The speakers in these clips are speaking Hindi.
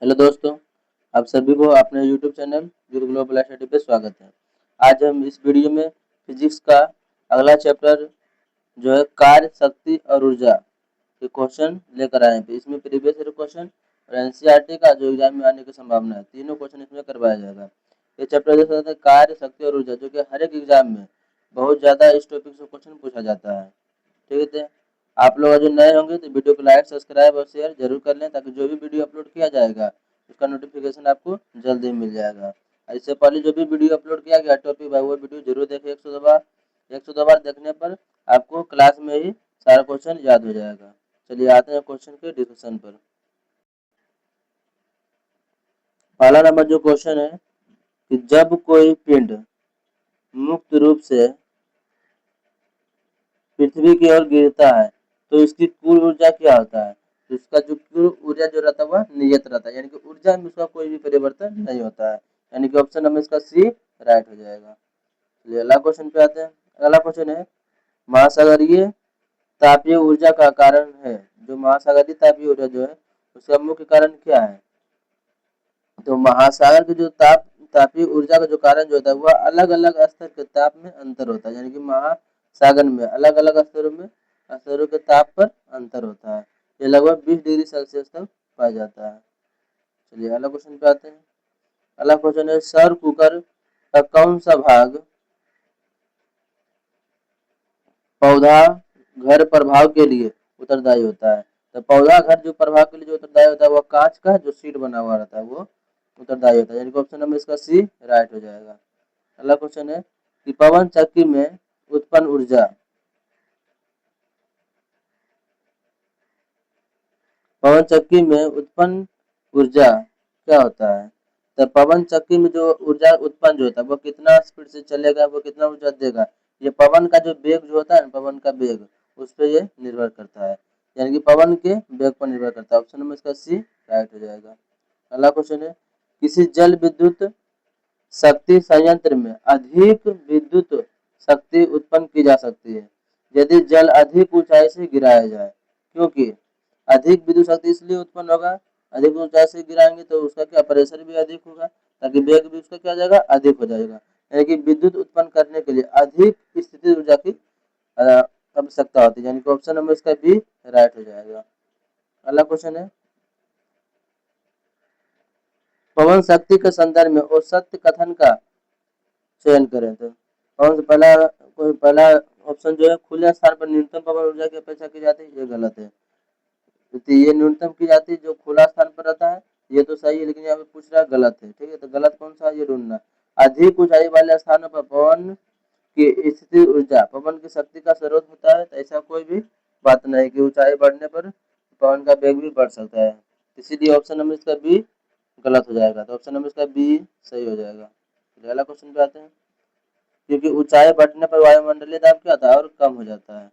हेलो दोस्तों, आप सभी को अपने यूट्यूब चैनल गुरु ग्लोबल स्टडी पे स्वागत है। आज हम इस वीडियो में फिजिक्स का अगला चैप्टर जो है कार्य, शक्ति और ऊर्जा के क्वेश्चन लेकर आए हैं। इसमें प्रीवियस ईयर क्वेश्चन और एनसीईआरटी का जो एग्जाम में आने की संभावना है, तीनों क्वेश्चन इसमें करवाया जाएगा। ये चैप्टर देख सकते हैं कार्य, शक्ति और ऊर्जा, जो कि हर एक एग्जाम में बहुत ज़्यादा इस टॉपिक से क्वेश्चन पूछा जाता है। ठीक है, आप लोग जो नए होंगे तो वीडियो को लाइक, सब्सक्राइब और शेयर जरूर कर लें, ताकि जो भी वीडियो अपलोड किया जाएगा उसका नोटिफिकेशन आपको जल्दी मिल जाएगा। और इससे पहले जो भी वीडियो अपलोड किया गया टॉपिक है वो वीडियो जरूर देखें 100 बार देखने पर आपको क्लास में ही सारा क्वेश्चन याद हो जाएगा। चलिए आते हैं क्वेश्चन के डिस्कशन पर। पहला नंबर जो क्वेश्चन है कि जब कोई पिंड मुक्त रूप से पृथ्वी की ओर गिरता है तो इसकी कुल ऊर्जा क्या होता है? तो इसका जो कुल ऊर्जा जो रहता है वह नियत रहता है, यानी कि ऊर्जा में उसका कोई भी परिवर्तन नहीं होता है, यानी कि ऑप्शन नंबर इसका सी राइट हो जाएगा। चलिए अगला क्वेश्चन पे आते हैं। अगला क्वेश्चन है महासागरीय तापीय ऊर्जा का कारण है। जो महासागरीय तापीय ऊर्जा जो है उसका मुख्य कारण क्या है? तो महासागर की जो तापीय ऊर्जा का जो कारण जो होता है वह अलग अलग स्तर के ताप में अंतर होता है, यानी कि महासागर में अलग अलग स्तरों के ताप पर अंतर होता है। ये लगभग 20 डिग्री सेल्सियस तक पाया जाता है। चलिए अगला क्वेश्चन पे आते हैं। अगला क्वेश्चन है सौर कुकर का कौन सा भाग पौधा घर प्रभाव के लिए उत्तरदायी होता है? तो पौधा घर जो प्रभाव के लिए जो उत्तरदायी होता है वह कांच का जो शीट बना हुआ रहता है वो उत्तरदायी होता है, यानी कि ऑप्शन नंबर इसका सी राइट हो जाएगा। अगला क्वेश्चन है कि पवन चक्की में उत्पन्न ऊर्जा पवन चक्की में उत्पन्न ऊर्जा क्या होता है? तो पवन चक्की में जो ऊर्जा उत्पन्न जो होता है वो कितना स्पीड से चलेगा, वो कितना ऊर्जा देगा, ये पवन का जो वेग जो होता है ना, पवन का वेग, उस पर ये निर्भर करता है, यानी कि पवन के वेग पर निर्भर करता है। ऑप्शन नंबर इसका सी राइट हो जाएगा। अगला क्वेश्चन है किसी जल विद्युत शक्ति संयंत्र में अधिक विद्युत शक्ति उत्पन्न की जा सकती है यदि जल अधिक ऊंचाई से गिराया जाए। क्योंकि अधिक विद्युत शक्ति इसलिए उत्पन्न होगा, अधिक ऊंचाई से गिराएंगे तो उसका क्या प्रेशर भी अधिक होगा, ताकि वेग भी उसका क्या हो जाएगा, अधिक हो जाएगा, यानी कि विद्युत उत्पन्न करने के लिए अधिक स्थितिज ऊर्जा की आवश्यकता होती है, यानी कि ऑप्शन नंबर इसका बी राइट हो जाएगा। अगला क्वेश्चन है पवन शक्ति के संदर्भ में औसत कथन का चयन करें। तो कौन सा पहला ऑप्शन जो है खुले स्थान पर न्यूनतम पवन ऊर्जा की अपेक्षा की जाती है, ये गलत है। तो ये न्यूनतम की जाती है जो खुला स्थान पर रहता है, ये तो सही है, लेकिन यहाँ पे पूछ रहा है गलत है। ठीक है, तो गलत कौन सा ये ढूंढना। अधिक ऊंचाई वाले स्थानों पर पवन की स्थिति ऊर्जा पवन की शक्ति का स्रोत होता है, तो ऐसा कोई भी बात नहीं कि ऊंचाई बढ़ने पर पवन का वेग भी बढ़ सकता है, इसीलिए ऑप्शन नंबर इसका बी गलत हो जाएगा। तो ऑप्शन नंबर इसका बी सही हो जाएगा। अगला क्वेश्चन पे आते हैं। क्योंकि ऊंचाई बढ़ने पर वायुमंडलीय दाब क्या होता है और कम हो जाता है।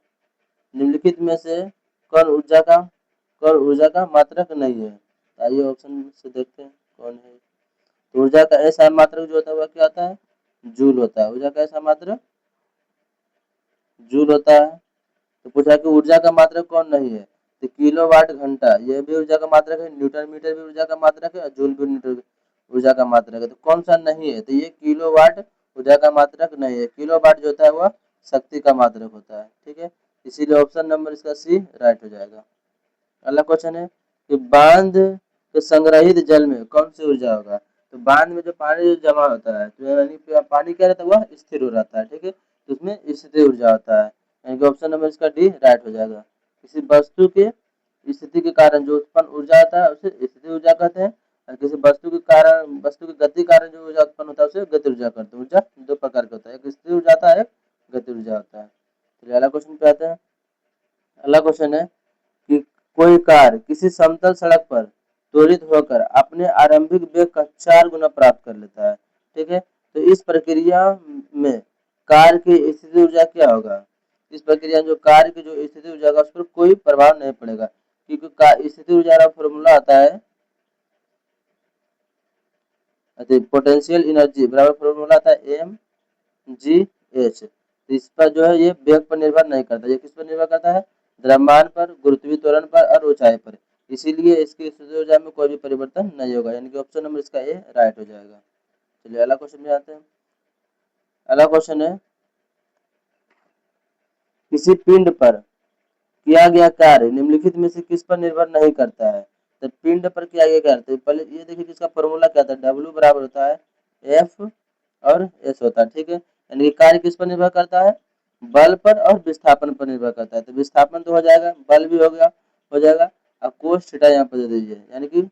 निम्नलिखित में से कौन ऊर्जा का मात्रक नहीं है? आइए ऑप्शन से देखते हैं कौन है। तो ऊर्जा का ऐसा मात्रक जो होता है वह क्या होता है, जूल होता है। ऊर्जा का ऐसा मात्रक जूल होता है। तो पूछा कि ऊर्जा का मात्रक कौन नहीं है, तो किलोवाट घंटा यह भी ऊर्जा का मात्रक है, न्यूटन मीटर भी ऊर्जा का मात्रक है और जूल भी न्यूटन ऊर्जा का मात्रक है। तो कौन सा नहीं है, तो ये किलोवाट ऊर्जा का मात्रक नहीं है। किलोवाट जो होता है वह शक्ति का मात्रक होता है। ठीक है, इसीलिए ऑप्शन नंबर इसका सी राइट हो जाएगा। अगला क्वेश्चन है कि बांध के संग्रहित जल में कौन सी ऊर्जा होगा? तो बांध में जो पानी जमा होता है तो यानी पानी क्या रहता है वह स्थिर हो रहता है। ठीक है, तो उसमें स्थिति ऊर्जा होता है, यानी कि ऑप्शन नंबर इसका डी राइट हो जाएगा। किसी वस्तु के स्थिति के कारण जो उत्पन्न ऊर्जा आता है उसे स्थिति ऊर्जा कहते हैं, और किसी वस्तु की गति कारण जो ऊर्जा उत्पन्न होता है उसे गति ऊर्जा कहते हैं। ऊर्जा दो प्रकार का होता है, एक स्थिति ऊर्जा होता है, एक गति ऊर्जा होता है। तो अगला क्वेश्चन पे आते हैं। अगला क्वेश्चन है कि कोई कार किसी समतल सड़क पर त्वरित होकर अपने आरंभिक वेग का 4 गुना प्राप्त कर लेता है। ठीक है, तो इस प्रक्रिया में कार की स्थिति ऊर्जा क्या होगा? इस प्रक्रिया में जो कार की जो स्थिति ऊर्जा होगा उस पर कोई प्रभाव नहीं पड़ेगा, क्योंकि स्थिति ऊर्जा का फॉर्मूला आता है पोटेंशियल एनर्जी बराबर फॉर्मूला आता है एम जी एच। तो इस पर जो है ये वेग पर निर्भर नहीं करता, ये किस पर निर्भर करता है, द्रव्यमान पर, गुरुत्वीय त्वरण पर और ऊंचाई पर। इसीलिए इसकी स्थिति ऊर्जा में कोई भी परिवर्तन नहीं होगा, यानी कि ऑप्शन नंबर इसका ए राइट हो जाएगा। चलिए अगला क्वेश्चन में आते हैं। अगला क्वेश्चन है, किसी पिंड पर किया गया कार्य निम्नलिखित में से किस पर निर्भर नहीं करता है। तो पिंड पर किया गया कार्य, तो पहले ये देखिए इसका फॉर्मूला क्या था, डब्ल्यू बराबर होता है एफ और एस होता है, ठीक है। यानी कि कार्य किस पर निर्भर करता है, बल पर और विस्थापन पर निर्भर करता है। तो विस्थापन तो हो जाएगा, बल भी हो गया, हो जाएगा। अब कोस थीटा यहाँ पर दे दीजिए, यानी कि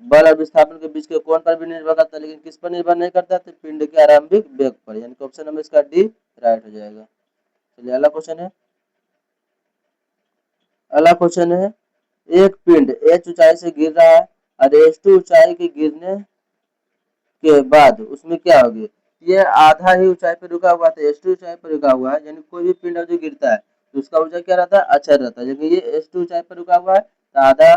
बल और विस्थापन के बीच के कोण पर भी निर्भर करता है, लेकिन किस पर निर्भर नहीं करता है, तो पिंड के आरंभिक वेग पर, यानी कि ऑप्शन नंबर इसका डी राइट हो जाएगा। चलिए अगला क्वेश्चन है। अगला क्वेश्चन है, एक पिंड h ऊंचाई से गिर रहा है और h2 ऊंचाई के गिरने के बाद उसमें क्या होगी। ये आधा ही ऊंचाई पर रुका हुआ था, h2 ऊंचाई पर रुका हुआ है, यानी कोई भी पिंड जो गिरता है तो उसका ऊर्जा क्या रहता है, अचर रहता है। लेकिन ये h2 ऊंचाई पर रुका हुआ है तो आधा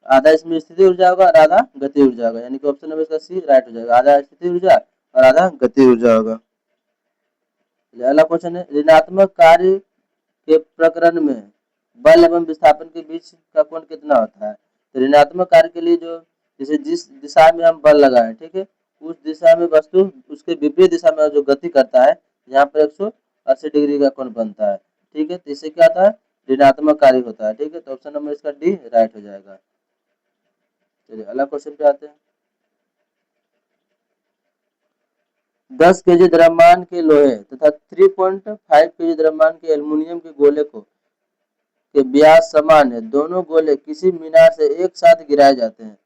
आधा इसमें स्थिति ऊर्जा होगा और आधा गति ऊर्जा होगा, यानी कि ऑप्शन नंबर इसका सी राइट हो जाएगा। आधा स्थिति ऊर्जा और आधा गति ऊर्जा होगा। अगला क्वेश्चन है, ऋणात्मक कार्य के प्रकरण में बल एवं विस्थापन के बीच का कोण कितना होता है। तो ऋणात्मक कार्य के लिए जो जैसे जिस दिशा में हम बल लगाए, ठीक है, उस दिशा में वस्तु उसके विपरीत दिशा में जो गति करता है, यहाँ पर 180 डिग्री का कोण बनता है, ठीक है। तो इससे क्या होता है, ऋणात्मक कार्य होता है, ठीक है। तो ऑप्शन नंबर इसका डी राइट हो जाएगा। चलिए अगला क्वेश्चन पे आते हैं। 10 केजी द्रव्यमान के लोहे तथा 3.5 केजी द्रव्यमान के एल्युमिनियम के गोले को के व्यास समान है, दोनों गोले किसी मीनार से एक साथ गिराए जाते हैं।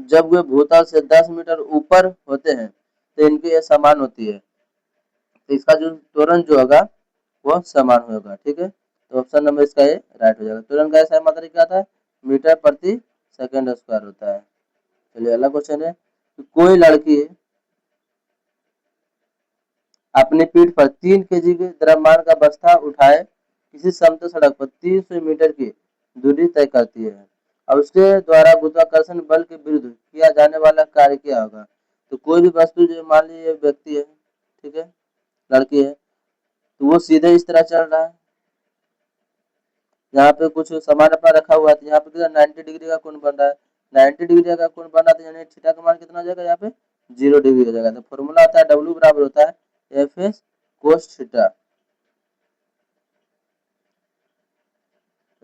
जब वे भूतल से 10 मीटर ऊपर होते हैं तो इनकी ये समान होती है, तो इसका जो त्वरण जो होगा वो समान होगा, ठीक है। तो ऑप्शन नंबर इसका ये राइट हो जाएगा। त्वरण का ऐसा मात्रा क्या आता है, मीटर प्रति सेकंड स्क्वायर होता है। चलिए अगला क्वेश्चन है, कोई लड़की अपनी पीठ पर 3 केजी के द्रव्यमान का बस्ता उठाए किसी समतल सड़क पर 300 मीटर की दूरी तय करती है और उसके द्वारा गुरुत्वाकर्षण बल के विरुद्ध किया जाने वाला कार्य क्या होगा। तो कोई भी वस्तु जो मान लीजिए व्यक्ति है, ठीक है, लड़की है, तो वो सीधे इस तरह चल रहा है, यहाँ पे कुछ सामान अपना रखा हुआ है, तो यहाँ पे कितना 90 डिग्री का कोण बन रहा है। 90 डिग्री का कोण बना तो यानी थीटा का मान कितना हो जाएगा, यहाँ पे 0 डिग्री हो जाएगा। तो फॉर्मूला आता है डब्ल्यू बराबर होता है एफ एस कोस थीटा,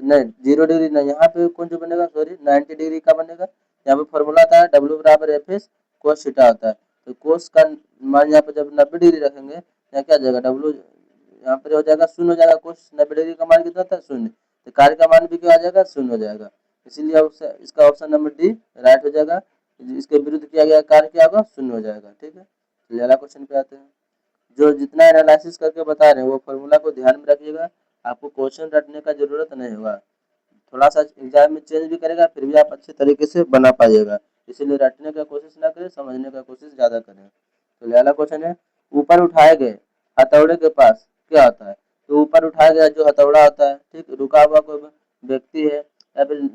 नहीं 0 डिग्री नहीं, यहाँ पे कौन जो बनेगा, सॉरी 90 डिग्री का बनेगा। यहाँ पे फॉर्मूला आता है डब्ल्यू बराबर एफ एस कोस थीटा होता है। तो कोस का मान यहाँ पे जब 90 डिग्री रखेंगे, यहाँ क्या आ जाएगा, डब्ल्यू यहाँ पे हो जाएगा शून्य हो जाएगा। कोस 90 डिग्री का मान कितना था, शून्य, तो कार्य का मान भी क्या आ जाएगा, शून्य हो जाएगा। इसीलिए इसका ऑप्शन नंबर डी राइट हो जाएगा। इसके विरुद्ध किया गया कार्य क्या होगा, शून्य हो जाएगा, ठीक है। चलिए अगला क्वेश्चन पे आते हैं। जो जितना एनालिसिस करके बता रहे हैं वो फॉर्मूला को ध्यान में रखिएगा, आपको क्वेश्चन रटने का जरूरत नहीं होगा। थोड़ा सा एग्जाम में चेंज भी करेगा फिर भी आप अच्छे तरीके से बना पाइएगा, इसीलिए रटने का कोशिश ना करें, समझने का कोशिश ज्यादा करें। तो अगला क्वेश्चन है, ऊपर उठाए गए हथौड़े के पास क्या होता है। तो ऊपर उठाया गया जो हथौड़ा होता है, ठीक, रुका हुआ कोई व्यक्ति है या फिर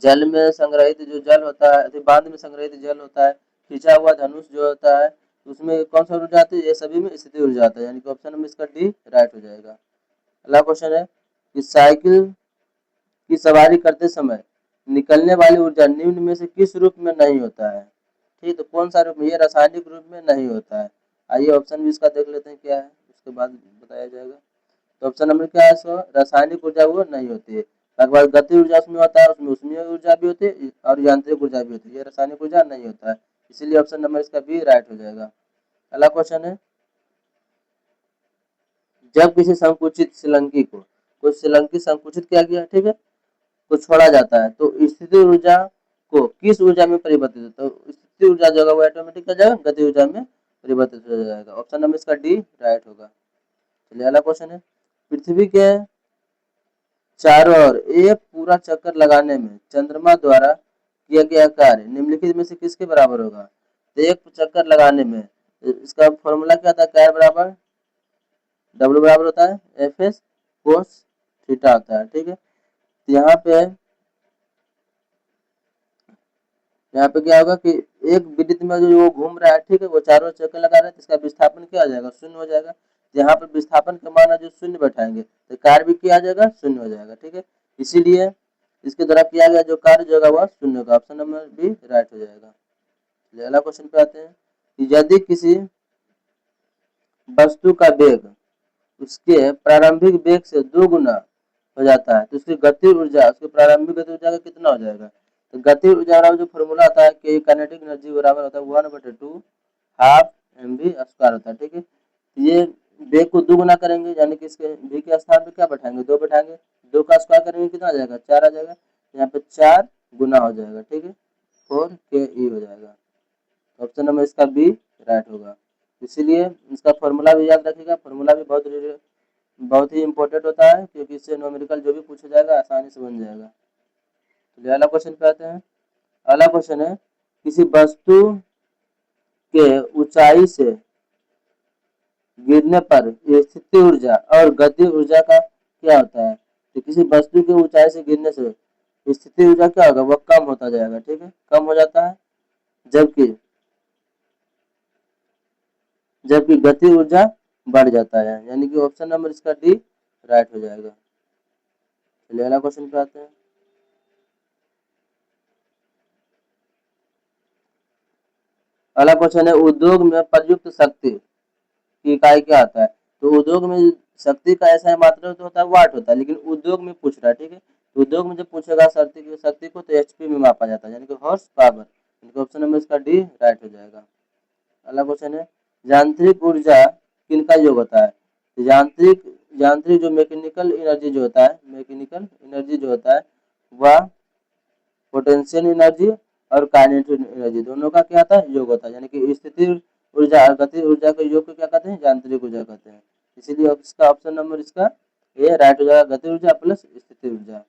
जल में संग्रहित जो जल होता है, बांध में संग्रहित जल होता है, खींचा हुआ धनुष जो होता है, उसमें कौन सा ऊर्जा आती है, ये सभी में स्थिति ऊर्जा आता है, यानी कि ऑप्शन नंबर इसका डी राइट हो जाएगा। अगला क्वेश्चन है कि साइकिल की सवारी करते समय निकलने वाली ऊर्जा निम्न में से किस रूप में नहीं होता है। ठीक, तो कौन सा रूप में, ये रासायनिक रूप में नहीं होता है। आइए ऑप्शन भी इसका देख लेते हैं क्या है, उसके बाद बताया जाएगा। तो ऑप्शन नंबर क्या है, इसको रासायनिक ऊर्जा वो नहीं होती है। लगभग गति ऊर्जा उसमें होता है, उसमें उसमें ऊर्जा भी होती है और यांत्रिक ऊर्जा भी होती है, ये रासायनिक ऊर्जा नहीं होता है, इसीलिए ऑप्शन नंबर इसका बी राइट हो जाएगा। अगला क्वेश्चन है, जब किसी संकुचित श्रीलंकी को कोई श्रीलंकी संकुचित किया गया, ठीक है, को छोड़ा जाता है तो स्थिति ऊर्जा को किस ऊर्जा में परिवर्तित होता है। तो स्थिति ऊर्जा जो होगा वो ऑटोमेटिक क्या जाएगा, गति ऊर्जा में परिवर्तित हो जाएगा। ऑप्शन नंबर इसका डी राइट होगा। चलिए अगला क्वेश्चन है, पृथ्वी के चारों ओर एक पूरा चक्कर लगाने में चंद्रमा द्वारा किया गया कार्य निम्नलिखित में से किसके बराबर होगा। तो एक चक्कर लगाने में इसका फॉर्मूला क्या था, क्या बराबर डब्ल्यू बराबर होता है एफ एस कोस थीटा होता है, ठीक है। तो यहाँ पे क्या होगा कि एक विद्युत में जो वो घूम रहा है, ठीक है, वो चारों चक्कर लगा रहा है, तो इसका विस्थापन क्या आ जाएगा, शून्य हो जाएगा। यहाँ पर विस्थापन का मान जो शून्य बैठाएंगे तो कार्य भी क्या आ जाएगा, शून्य हो जाएगा, ठीक है। इसीलिए इसके द्वारा किया गया जो कार्य जो होगा वह शून्य होगा। ऑप्शन नंबर बी राइट हो जाएगा। चलिए अगला क्वेश्चन पे आते हैं कि यदि किसी वस्तु का वेग उसके प्रारंभिक वेग से 2 गुना हो जाता है तो उसकी गति ऊर्जा उसकी प्रारंभिक गति ऊर्जा का कितना हो जाएगा। तो गति ऊर्जा का जो फॉर्मूला आता है कि काइनेटिक एनर्जी बराबर होता है 1/2 हाफ mv स्क्वायर होता है। ठीक है, ये वेग को 2 गुना करेंगे यानी कि इसके v के स्थान पे क्या बैठाएंगे 2 बैठाएंगे, 2 का स्क्वायर करेंगे कितना आ जाएगा 4 आ जाएगा, यहाँ पे 4 गुना हो जाएगा। ठीक है, 4ke हो जाएगा। ऑप्शन नंबर इसका बी राइट होगा। इसीलिए इसका फॉर्मूला भी याद रखिएगा, फॉर्मूला भी बहुत ही इंपॉर्टेंट होता है क्योंकि इससे न्यूमेरिकल जो भी पूछा जाएगा आसानी से बन जाएगा। तो अगला क्वेश्चन पे आते हैं। अगला क्वेश्चन है किसी वस्तु के ऊंचाई से गिरने पर स्थिति ऊर्जा और गति ऊर्जा का क्या होता है। तो किसी वस्तु के ऊंचाई से गिरने से स्थिति ऊर्जा क्या होगा वह कम होता जाएगा। ठीक है, कम हो जाता है, जबकि गति ऊर्जा बढ़ जाता है, यानी कि ऑप्शन नंबर इसका डी राइट हो जाएगा। चलिए अगला क्वेश्चन पे आते हैं। अगला क्वेश्चन है उद्योग में प्रयुक्त शक्ति की इकाई क्या आता है। तो उद्योग में शक्ति का ऐसा मात्रा तो होता है वाट होता है, लेकिन उद्योग में पूछ रहा है। ठीक है, तो उद्योग में जब पूछेगा शक्ति को तो एचपी में मापा जाता है, यानी कि हॉर्स पावर। ऑप्शन नंबर इसका डी राइट हो जाएगा। अगला क्वेश्चन है यांत्रिक ऊर्जा किनका योग होता है। तो यांत्रिक जो मैकेनिकल एनर्जी जो होता है, मैकेनिकल एनर्जी जो होता है वह पोटेंशियल एनर्जी और काइनेटिक एनर्जी दोनों का क्या होता है योग होता है, यानी कि स्थिति ऊर्जा और गति ऊर्जा के योग को क्या कहते हैं यांत्रिक ऊर्जा कहते हैं। इसीलिए इसका ऑप्शन नंबर इसका ए राइट हो जाएगा, गति ऊर्जा प्लस स्थिति ऊर्जा।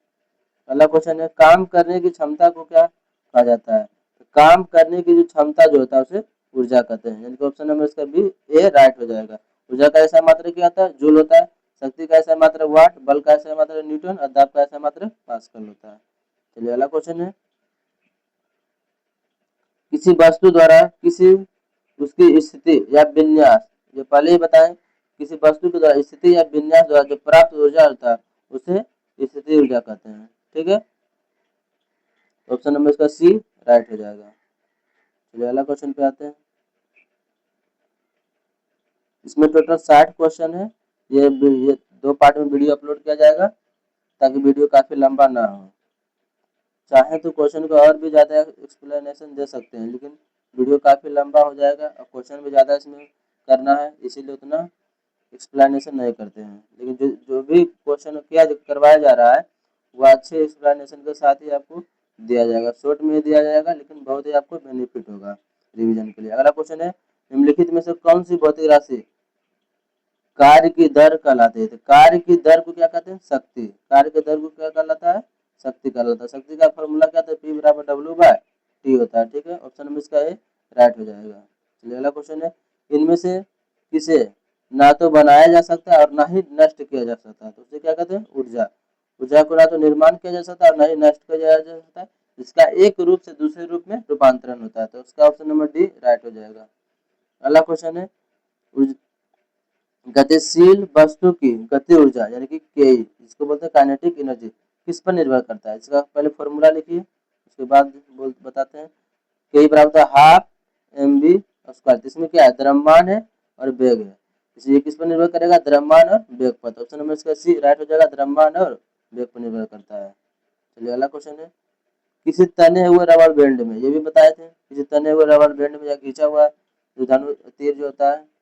अगला क्वेश्चन है काम करने की क्षमता को क्या कहा जाता है। तो काम करने की जो क्षमता जो होता है उसे ऊर्जा कहते हैं, यानी कि ऑप्शन नंबर इसका बी ए राइट हो जाएगा। ऊर्जा का ऐसा मात्रा क्या होता है जूल होता है, शक्ति का ऐसा मात्रा वाट, बल का ऐसा मात्रा न्यूटन और दाब का ऐसा मात्रा पास्कल होता है। चलिए अगला क्वेश्चन है किसी वस्तु द्वारा किसी उसकी स्थिति या विन्यास, जो पहले ही बताएं किसी वस्तु के द्वारा स्थिति या विन्यास द्वारा जो प्राप्त ऊर्जा होता है उसे स्थिति ऊर्जा कहते हैं। ठीक है, ऑप्शन नंबर इसका सी राइट हो जाएगा। चलिए अगला क्वेश्चन पे आते हैं। इसमें टोटल 60 क्वेश्चन है। ये 2 पार्ट में वीडियो अपलोड किया जाएगा ताकि वीडियो काफी लंबा ना हो। चाहे तो क्वेश्चन को और भी ज़्यादा एक्सप्लेनेशन दे सकते हैं, लेकिन वीडियो काफ़ी लंबा हो जाएगा और क्वेश्चन भी ज़्यादा इसमें करना है, इसीलिए उतना एक्सप्लेनेशन नहीं करते हैं। लेकिन जो भी क्वेश्चन किया करवाया जा रहा है वो अच्छे एक्सप्लेनेशन के साथ ही आपको दिया जाएगा, शॉर्ट में दिया जाएगा, लेकिन बहुत ही आपको बेनिफिट होगा रिविजन के लिए। अगला क्वेश्चन है निम्नलिखित में से कौन सी भौतिक राशि कार्य की दर कहलाती है। तो कार्य की दर को क्या कहते हैं शक्ति, कार्य की दर को क्या कहलाता है शक्ति कहलाता है। शक्ति का फॉर्मूला क्या था पी बराबर डब्ल्यू बाय टी होता है। ठीक है, ऑप्शन नंबर इसका ए राइट हो जाएगा। चलिए अगला क्वेश्चन है इनमें से किसे ना तो बनाया जा सकता है और ना ही नष्ट किया जा सकता है। तो उसे क्या कहते हैं ऊर्जा। ऊर्जा को ना तो निर्माण किया जा सकता है और ना ही नष्ट किया जा सकता है, इसका एक रूप से दूसरे रूप में रूपांतरण होता है। तो उसका ऑप्शन नंबर डी राइट हो जाएगा। अगला क्वेश्चन है गतिशील वस्तु की गति ऊर्जा यानी कि के जिसको बोलते हैं काइनेटिक एनर्जी किस पर निर्भर करता है। इसका पहले फॉर्मूला लिखिए उसके बाद बताते हैं। के बराबर है हाफ एम बी स्क्वायर। इसमें क्या है द्रव्यमान है और वेग है, इसलिए किस पर निर्भर करेगा द्रव्यमान और वेग पर। तो ऑप्शन नंबर इसका सी राइट हो जाएगा, द्रव्यमान और वेग पर निर्भर करता है। चलिए अगला क्वेश्चन है किसी तने हुए रबर बैंड में, ये भी बताए थे किसी तने हुए रबर बैंड में या खींचा हुआ जो धनु तीर जो होता है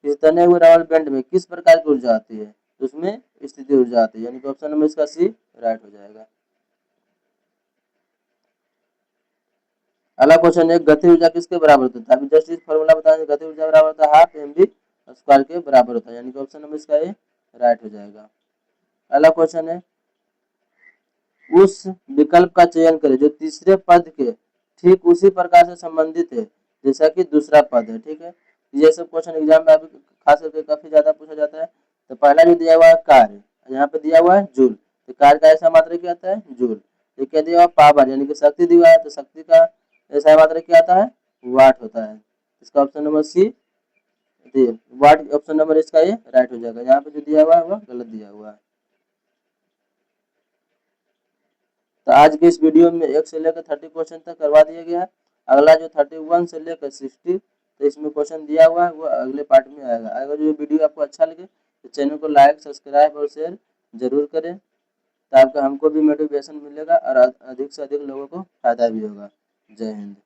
इस तने हुए रबर बैंड में किस प्रकार की ऊर्जा आती है, तो उसमें स्थिति ऊर्जा आती है, यानी कि ऑप्शन नंबर इसका सी राइट हो जाएगा। अगला क्वेश्चन है गति ऊर्जा किसके बराबर होता है। अभी जस्ट इस फॉर्मूला बताया गति ऊर्जा बराबर होता है हाफ एम बी स्क्वायर के बराबर होता है, यानी कि ऑप्शन नंबर इसका ए राइट हो जाएगा। अगला क्वेश्चन है उस विकल्प का चयन करें जो तीसरे पद के ठीक उसी प्रकार से संबंधित है जैसा कि दूसरा पद है। ठीक है, ये सब क्वेश्चन एग्जाम में अभी खास करके काफी ज्यादा पूछा जाता है। तो पहला जो दिया हुआ है कार्य, यहाँ पे दिया हुआ है जूल, तो कार्य का ऐसा मात्रा क्या आता है जूल। ये क्या दिया हुआ पावर यानी कि शक्ति दिया है, तो शक्ति का ऐसा मात्रा क्या आता है वाट होता है। इसका ऑप्शन नंबर सी वाट ऑप्शन नंबर इसका ये राइट हो जाएगा। यहाँ पे जो दिया हुआ है वह गलत दिया हुआ है। तो आज के इस वीडियो में 1 से लेकर 30 क्वेश्चन तक करवा दिया गया है। अगला जो 31 से लेकर 60 तो इसमें क्वेश्चन दिया हुआ है वो अगले पार्ट में आएगा। अगर जो वीडियो आपको अच्छा लगे तो चैनल को लाइक, सब्सक्राइब और शेयर जरूर करें, ताकि हमको भी मोटिवेशन मिलेगा और अधिक से अधिक लोगों को फायदा भी होगा। जय हिंद।